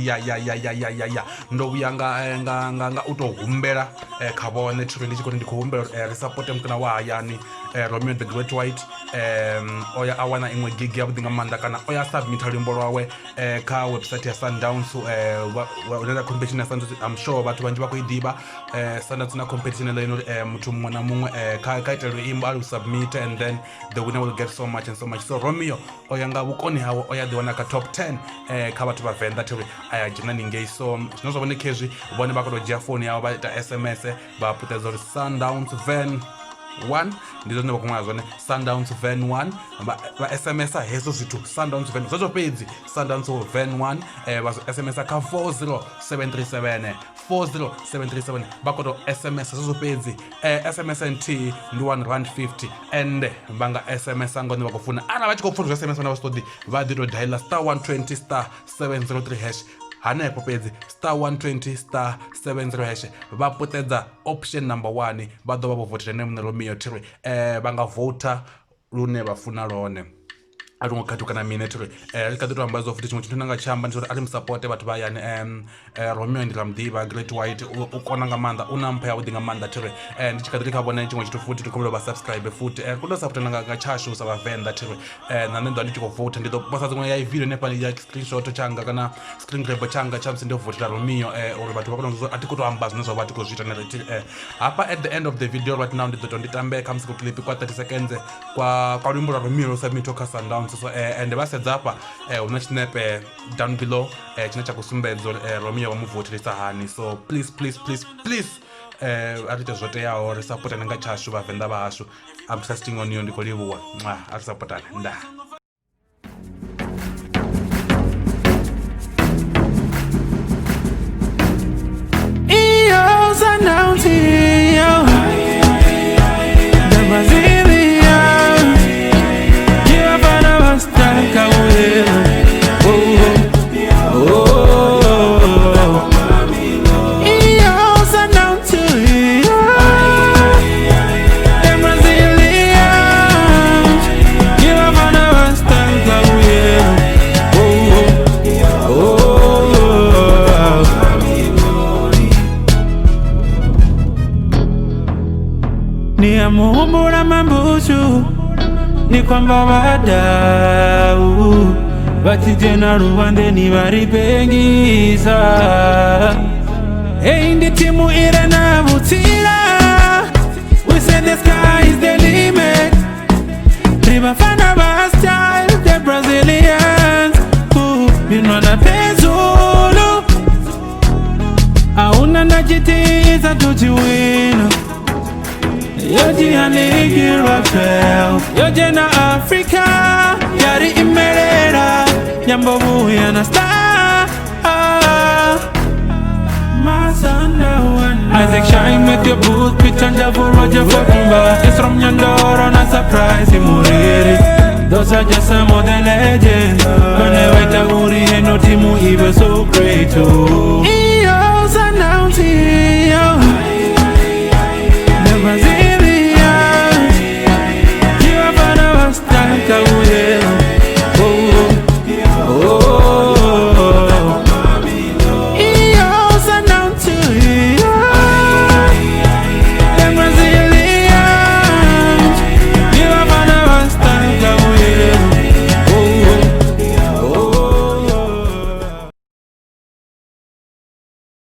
ya ndo uyanga utohumbela khabone thuri ndi chikoti ndikuhumbela resupport mkana wa yani Romeo the Great White oya awana imwe gig ya budinga manda kana oya submit limbo lwawe ka website ya Sundowns unenda competition ya Sundowns. I'm sure bathu banji bakoidiba Sundowns na competition leno muthu mumwe na mumwe ka itelo imbo ali submit and then the winner will get so much and so much. So Romeo oyanga bukoni hawo oya the one ka top 10 ka bathu ba Venda thuri aya jina ninge so sinozobone kezwi bone bakotoja phone yawo ba SMS ba putha zori Sundowns Van 1 ndizo ndine bakumwa zone Sundowns Van 1 ba SMS hezo zitu Sundowns Van zozo page Sundowns Van 1 ba SMS ka 40737 bakoto SMS zozo page SMS NT ndi 150 and banga SMS ngone bakufuna ana bachikofuna SMS bana bastodi va dito dial *120*703# hana popezi *120*70# vapotedza option number 1 va do va votela name Romeo thiri va nga vota lune va funa lone atungo khatuka na mine thiri likadito ambazo futhi chimwe chinthu nanga chamba ndizoti ali msupport bathu ba yani Romeo ndilamdiva Great White ukona nga manda unampha ya udinga manda thiri ndichikadiri khabona chimwe chinthu futhi tikomela ba subscribe futhi kundo support nanga chashu sa ba Venda thiri nane ndo nditiko vote ndido posa zimwe ya video nepali ya screenshot changa kana screen grab changa chamsi ndo vote Romeo uri bathu bakono atikuto ambazo nezo bathu kozita na hapa at the end of the video right now ndido nditambe kamsiko clip kwa 30 seconds kwa limbo la Romeo submit toka Sundowns. So and basedza apa una chinepe down below chine chakusumbedzo Romeo wamuvotelesa hani. So please atite zvote yawo resupport nanga chashu va Venda vashu. I'm trusting on you ndikoliwa arisupportana nda ni amuhumbura mambusu ni kwamba wadau batijena ruwande ni baripengiza ndi timu irena butira. We say the sky is the limit. Ribafana ba style the Brazilians binwana pezulu auna najitiza tujiwina. Yoji hanigi Rafael Yoje na Africa Yari imerera Nyambovu yana star Isaac shine with your boots Pichanja for Roger Fakumba It's from Nyandoro na surprise imuriri. Those are just some of the legends When I wait a uri eno timu